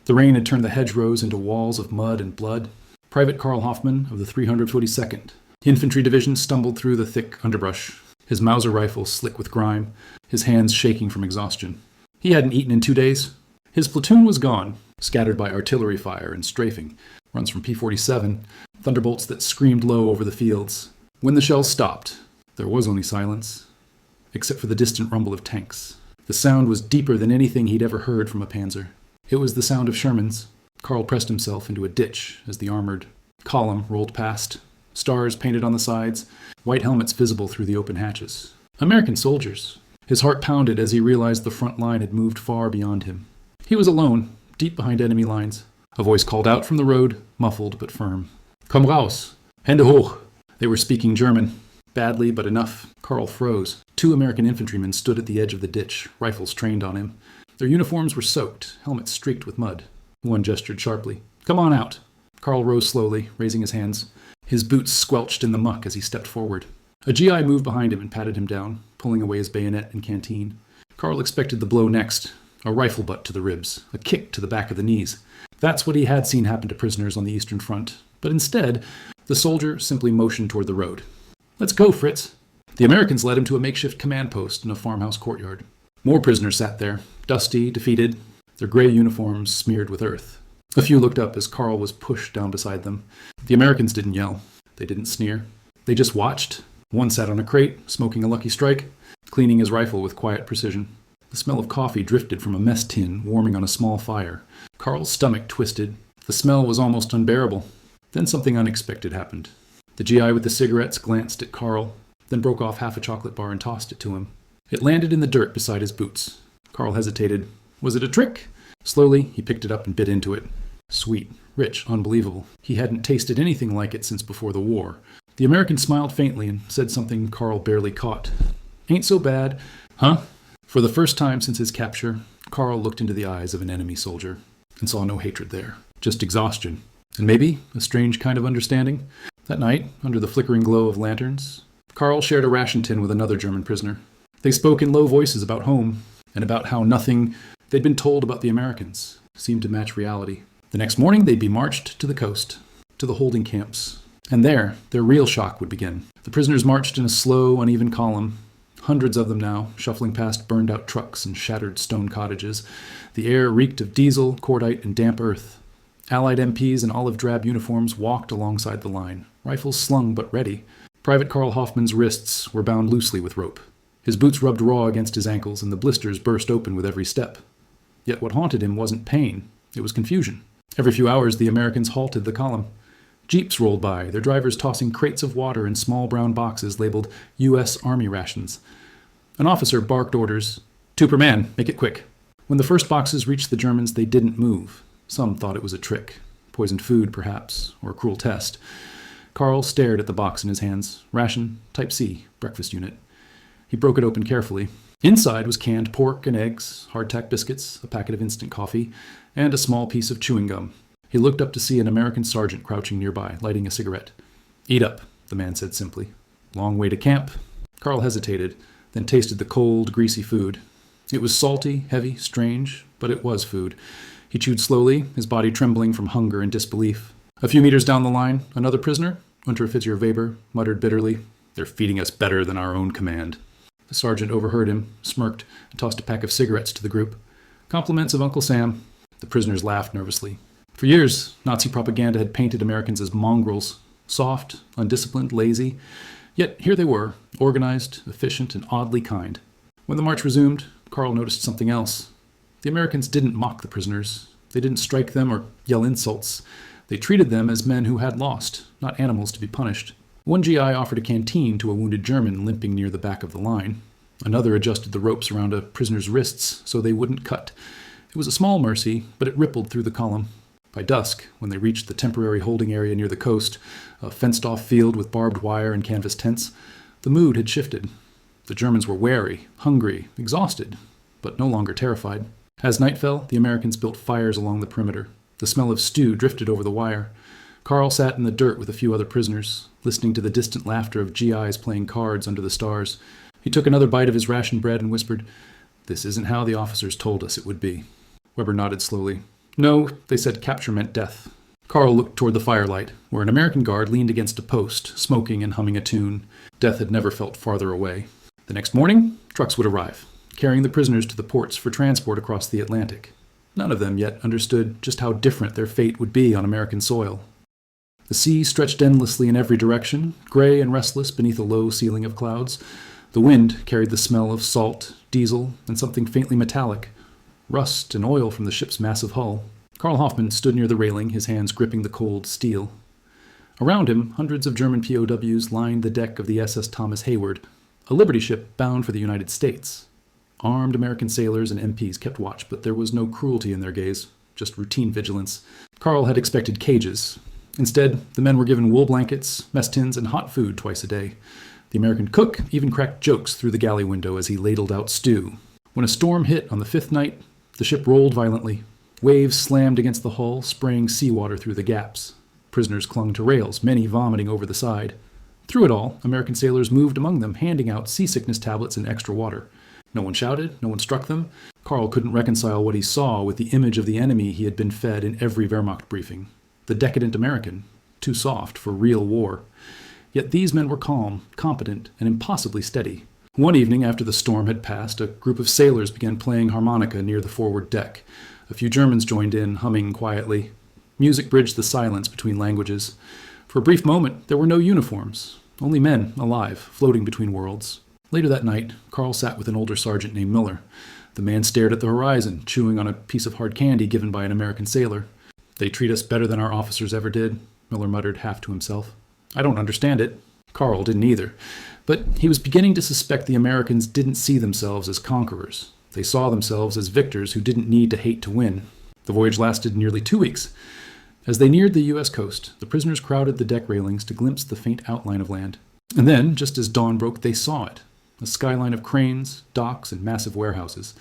The rain had turned the hedgerows into walls of mud and blood. Private Karl Hoffmann of the 342nd Infantry Division stumbled through the thick underbrush, his Mauser rifle slick with grime, his hands shaking from exhaustion. He hadn't eaten in 2 days. His platoon was gone, scattered by artillery fire and strafing, runs from P-47, thunderbolts that screamed low over the fields. When the shells stopped, there was only silence, except for the distant rumble of tanks. The sound was deeper than anything he'd ever heard from a panzer. It was the sound of Shermans. Karl pressed himself into a ditch as the armored column rolled past, stars painted on the sides, white helmets visible through the open hatches. American soldiers. His heart pounded as he realized the front line had moved far beyond him. He was alone, deep behind enemy lines. A voice called out from the road, muffled but firm. Komm raus! Hände hoch! They were speaking German. Badly, but enough. Karl froze. 2 American infantrymen stood at the edge of the ditch, rifles trained on him. Their uniforms were soaked, helmets streaked with mud. One gestured sharply. Come on out! Karl rose slowly, raising his hands. His boots squelched in the muck as he stepped forward. A GI moved behind him and patted him down, pulling away his bayonet and canteen. Karl expected the blow next. A rifle butt to the ribs, a kick to the back of the knees. That's what he had seen happen to prisoners on the Eastern Front. But instead, the soldier simply motioned toward the road. Let's go, Fritz. The Americans led him to a makeshift command post in a farmhouse courtyard. More prisoners sat there, dusty, defeated, their gray uniforms smeared with earth. A few looked up as Karl was pushed down beside them. The Americans didn't yell. They didn't sneer. They just watched. One sat on a crate, smoking a Lucky Strike, cleaning his rifle with quiet precision. The smell of coffee drifted from a mess tin warming on a small fire. Karl's stomach twisted. The smell was almost unbearable. Then something unexpected happened. The GI with the cigarettes glanced at Karl, then broke off half a chocolate bar and tossed it to him. It landed in the dirt beside his boots. Karl hesitated. Was it a trick? Slowly, he picked it up and bit into it. Sweet, rich, unbelievable. He hadn't tasted anything like it since before the war. The American smiled faintly and said something Karl barely caught. Ain't so bad. Huh? For the first time since his capture, Karl looked into the eyes of an enemy soldier and saw no hatred there, just exhaustion. And maybe a strange kind of understanding. That night, under the flickering glow of lanterns, Karl shared a ration tin with another German prisoner. They spoke in low voices about home and about how nothing they'd been told about the Americans seemed to match reality. The next morning, they'd be marched to the coast, to the holding camps. And there, their real shock would begin. The prisoners marched in a slow, uneven column, hundreds of them now, shuffling past burned-out trucks and shattered stone cottages. The air reeked of diesel, cordite, and damp earth. Allied MPs in olive-drab uniforms walked alongside the line, rifles slung but ready. Private Karl Hoffmann's wrists were bound loosely with rope. His boots rubbed raw against his ankles, and the blisters burst open with every step. Yet what haunted him wasn't pain, it was confusion. Every few hours, the Americans halted the column. Jeeps rolled by, their drivers tossing crates of water in small brown boxes labeled U.S. Army rations. An officer barked orders, 2 per man, make it quick. When the first boxes reached the Germans, they didn't move. Some thought it was a trick. Poisoned food, perhaps, or a cruel test. Karl stared at the box in his hands. Ration, Type C, breakfast unit. He broke it open carefully. Inside was canned pork and eggs, hardtack biscuits, a packet of instant coffee, and a small piece of chewing gum. He looked up to see an American sergeant crouching nearby, lighting a cigarette. Eat up, the man said simply. Long way to camp. Karl hesitated, then tasted the cold, greasy food. It was salty, heavy, strange, but it was food. He chewed slowly, his body trembling from hunger and disbelief. A few meters down the line, another prisoner, Unteroffizier Weber, muttered bitterly, "They're feeding us better than our own command." The sergeant overheard him, smirked, and tossed a pack of cigarettes to the group. Compliments of Uncle Sam. The prisoners laughed nervously. For years, Nazi propaganda had painted Americans as mongrels, soft, undisciplined, lazy. Yet here they were, organized, efficient, and oddly kind. When the march resumed, Karl noticed something else. The Americans didn't mock the prisoners. They didn't strike them or yell insults. They treated them as men who had lost, not animals to be punished. One GI offered a canteen to a wounded German limping near the back of the line. Another adjusted the ropes around a prisoner's wrists so they wouldn't cut. It was a small mercy, but it rippled through the column. By dusk, when they reached the temporary holding area near the coast, a fenced-off field with barbed wire and canvas tents, the mood had shifted. The Germans were wary, hungry, exhausted, but no longer terrified. As night fell, the Americans built fires along the perimeter. The smell of stew drifted over the wire. Karl sat in the dirt with a few other prisoners, listening to the distant laughter of GIs playing cards under the stars. He took another bite of his ration bread and whispered, "This isn't how the officers told us it would be." Weber nodded slowly. No, they said capture meant death. Karl looked toward the firelight, where an American guard leaned against a post, smoking and humming a tune. Death had never felt farther away. The next morning, trucks would arrive, carrying the prisoners to the ports for transport across the Atlantic. None of them yet understood just how different their fate would be on American soil. The sea stretched endlessly in every direction, gray and restless beneath a low ceiling of clouds. The wind carried the smell of salt, diesel, and something faintly metallic, rust and oil from the ship's massive hull. Karl Hoffmann stood near the railing, his hands gripping the cold steel. Around him, hundreds of German POWs lined the deck of the SS Thomas Hayward, a Liberty ship bound for the United States. Armed American sailors and MPs kept watch, but there was no cruelty in their gaze, just routine vigilance. Karl had expected cages. Instead, the men were given wool blankets, mess tins, and hot food twice a day. The American cook even cracked jokes through the galley window as he ladled out stew. When a storm hit on the fifth night, the ship rolled violently. Waves slammed against the hull, spraying seawater through the gaps. Prisoners clung to rails, many vomiting over the side. Through it all, American sailors moved among them, handing out seasickness tablets and extra water. No one shouted, no one struck them. Karl couldn't reconcile what he saw with the image of the enemy he had been fed in every Wehrmacht briefing. The decadent American, too soft for real war. Yet these men were calm, competent, and impossibly steady. One evening after the storm had passed, a group of sailors began playing harmonica near the forward deck. A few Germans joined in, humming quietly. Music bridged the silence between languages. For a brief moment, there were no uniforms, only men, alive, floating between worlds. Later that night, Karl sat with an older sergeant named Miller. The man stared at the horizon, chewing on a piece of hard candy given by an American sailor. "They treat us better than our officers ever did," Miller muttered half to himself. "I don't understand it." Karl didn't either. But he was beginning to suspect the Americans didn't see themselves as conquerors. They saw themselves as victors who didn't need to hate to win. The voyage lasted nearly 2 weeks. As they neared the U.S. coast, the prisoners crowded the deck railings to glimpse the faint outline of land. And then, just as dawn broke, they saw it. A skyline of cranes, docks, and massive warehouses.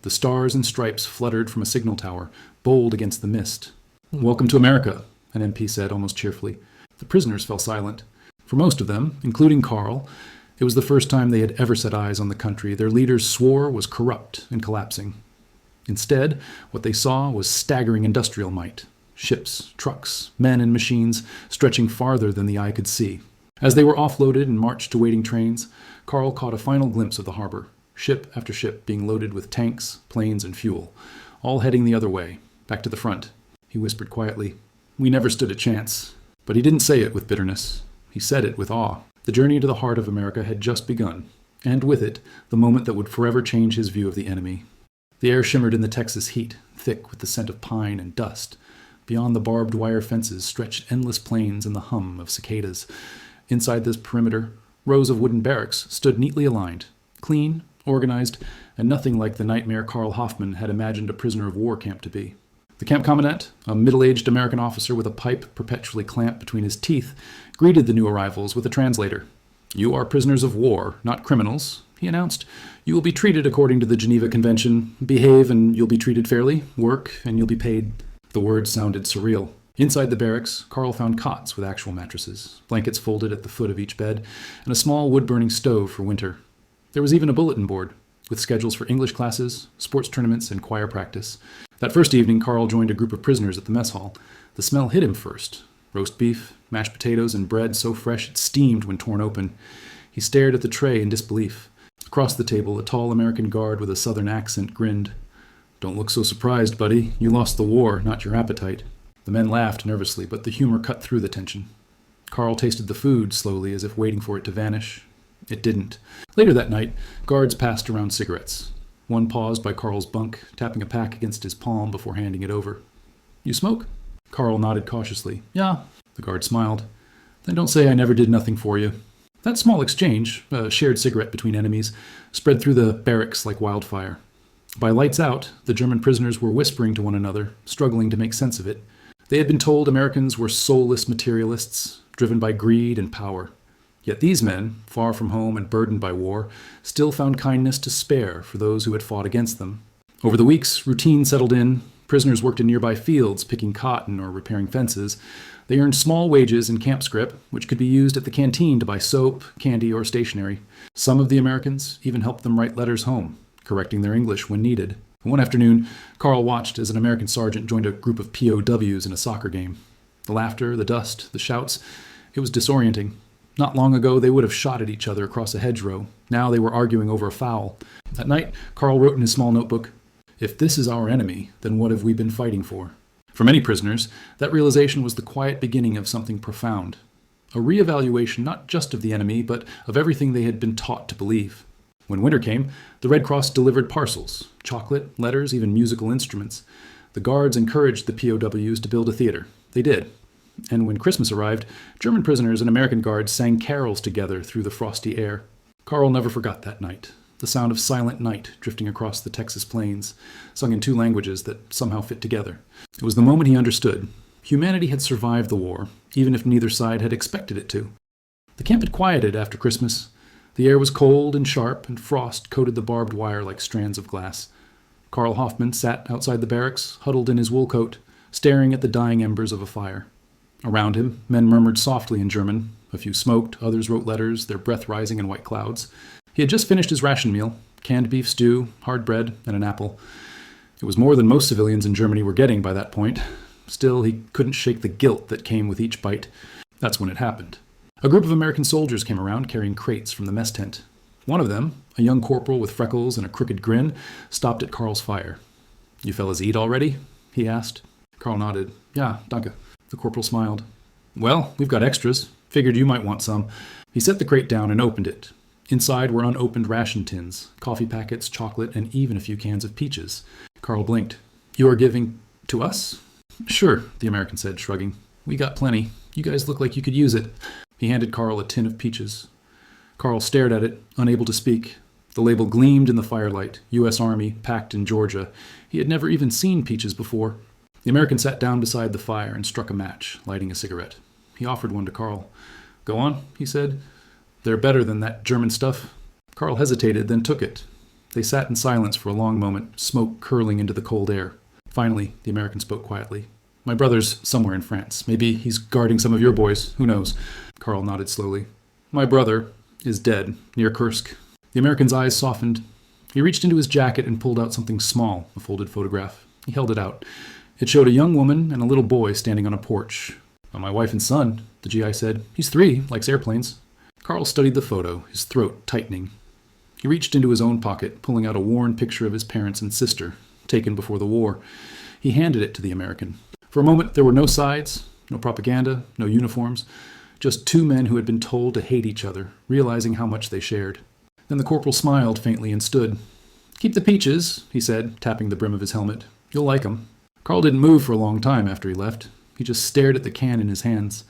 The stars and stripes fluttered from a signal tower, bold against the mist. "Welcome to America," an MP said almost cheerfully. The prisoners fell silent. For most of them, including Karl, it was the first time they had ever set eyes on the country their leaders swore was corrupt and collapsing. Instead, what they saw was staggering industrial might. Ships, trucks, men and machines stretching farther than the eye could see. As they were offloaded and marched to waiting trains, Karl caught a final glimpse of the harbor, ship after ship being loaded with tanks, planes, and fuel, all heading the other way, back to the front. He whispered quietly, "We never stood a chance." But he didn't say it with bitterness. He said it with awe. The journey to the heart of America had just begun, and with it, the moment that would forever change his view of the enemy. The air shimmered in the Texas heat, thick with the scent of pine and dust. Beyond the barbed wire fences stretched endless plains and the hum of cicadas. Inside this perimeter, rows of wooden barracks stood neatly aligned, clean, organized, and nothing like the nightmare Karl Hoffmann had imagined a prisoner of war camp to be. The camp commandant, a middle-aged American officer with a pipe perpetually clamped between his teeth, greeted the new arrivals with a translator. "You are prisoners of war, not criminals," he announced. "You will be treated according to the Geneva Convention. Behave and you'll be treated fairly. Work and you'll be paid." The words sounded surreal. Inside the barracks, Karl found cots with actual mattresses, blankets folded at the foot of each bed, and a small wood-burning stove for winter. There was even a bulletin board, with schedules for English classes, sports tournaments, and choir practice. That first evening, Karl joined a group of prisoners at the mess hall. The smell hit him first. Roast beef, mashed potatoes, and bread so fresh it steamed when torn open. He stared at the tray in disbelief. Across the table, a tall American guard with a southern accent grinned. "Don't look so surprised, buddy. You lost the war, not your appetite." The men laughed nervously, but the humor cut through the tension. Karl tasted the food slowly, as if waiting for it to vanish. It didn't. Later that night, guards passed around cigarettes. One paused by Karl's bunk, tapping a pack against his palm before handing it over. "You smoke?" Karl nodded cautiously. "Yeah." The guard smiled. "Then don't say I never did nothing for you." That small exchange, a shared cigarette between enemies, spread through the barracks like wildfire. By lights out, the German prisoners were whispering to one another, struggling to make sense of it. They had been told Americans were soulless materialists, driven by greed and power. Yet these men, far from home and burdened by war, still found kindness to spare for those who had fought against them. Over the weeks, routine settled in. Prisoners worked in nearby fields, picking cotton or repairing fences. They earned small wages in camp scrip, which could be used at the canteen to buy soap, candy, or stationery. Some of the Americans even helped them write letters home, correcting their English when needed. One afternoon, Karl watched as an American sergeant joined a group of POWs in a soccer game. The laughter, the dust, the shouts, it was disorienting. Not long ago, they would have shot at each other across a hedgerow. Now they were arguing over a foul. That night, Karl wrote in his small notebook, "If this is our enemy, then what have we been fighting for?" For many prisoners, that realization was the quiet beginning of something profound. A reevaluation not just of the enemy, but of everything they had been taught to believe. When winter came, the Red Cross delivered parcels, chocolate, letters, even musical instruments. The guards encouraged the POWs to build a theater. They did. And when Christmas arrived, German prisoners and American guards sang carols together through the frosty air. Karl never forgot that night. The sound of Silent Night drifting across the Texas plains, sung in two languages that somehow fit together. It was the moment he understood. Humanity had survived the war, even if neither side had expected it to. The camp had quieted after Christmas. The air was cold and sharp, and frost coated the barbed wire like strands of glass. Karl Hoffmann sat outside the barracks, huddled in his wool coat, staring at the dying embers of a fire. Around him, men murmured softly in German. A few smoked, others wrote letters, their breath rising in white clouds. He had just finished his ration meal, canned beef stew, hard bread, and an apple. It was more than most civilians in Germany were getting by that point. Still, he couldn't shake the guilt that came with each bite. That's when it happened. A group of American soldiers came around carrying crates from the mess tent. One of them, a young corporal with freckles and a crooked grin, stopped at Karl's fire. "You fellas eat already?" he asked. Karl nodded. "Ja, danke." The corporal smiled. "Well, we've got extras. Figured you might want some." He set the crate down and opened it. Inside were unopened ration tins, coffee packets, chocolate, and even a few cans of peaches. Karl blinked. "You are giving to us?" "Sure," the American said, shrugging. "We got plenty. You guys look like you could use it." He handed Karl a tin of peaches. Karl stared at it, unable to speak. The label gleamed in the firelight, U.S. Army, packed in Georgia. He had never even seen peaches before. The American sat down beside the fire and struck a match, lighting a cigarette. He offered one to Karl. "Go on," he said. "They're better than that German stuff." Karl hesitated, then took it. They sat in silence for a long moment, smoke curling into the cold air. Finally, the American spoke quietly. "My brother's somewhere in France. Maybe he's guarding some of your boys. Who knows?" Karl nodded slowly. "My brother is dead, near Kursk." The American's eyes softened. He reached into his jacket and pulled out something small, a folded photograph. He held it out. It showed a young woman and a little boy standing on a porch. "My wife and son," the GI said. "He's 3, likes airplanes." Karl studied the photo, his throat tightening. He reached into his own pocket, pulling out a worn picture of his parents and sister, taken before the war. He handed it to the American. For a moment, there were no sides, no propaganda, no uniforms, just two men who had been told to hate each other, realizing how much they shared. Then the corporal smiled faintly and stood. "Keep the peaches," he said, tapping the brim of his helmet. "You'll like 'em." Karl didn't move for a long time after he left. He just stared at the can in his hands.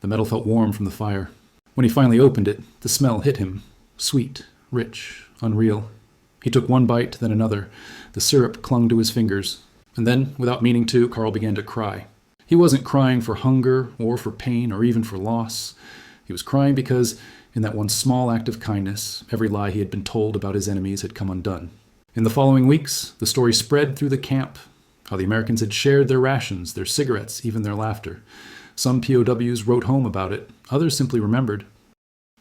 The metal felt warm from the fire. When he finally opened it, the smell hit him. Sweet, rich, unreal. He took one bite, then another. The syrup clung to his fingers. And then, without meaning to, Karl began to cry. He wasn't crying for hunger, or for pain, or even for loss. He was crying because, in that one small act of kindness, every lie he had been told about his enemies had come undone. In the following weeks, the story spread through the camp. How the Americans had shared their rations, their cigarettes, even their laughter. Some POWs wrote home about it, others simply remembered.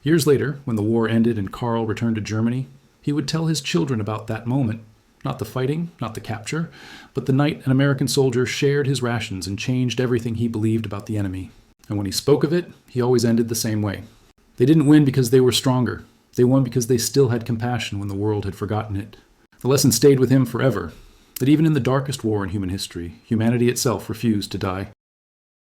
Years later, when the war ended and Karl returned to Germany, he would tell his children about that moment. Not the fighting, not the capture, but the night an American soldier shared his rations and changed everything he believed about the enemy. And when he spoke of it, he always ended the same way. They didn't win because they were stronger. They won because they still had compassion when the world had forgotten it. The lesson stayed with him forever, that even in the darkest war in human history, humanity itself refused to die.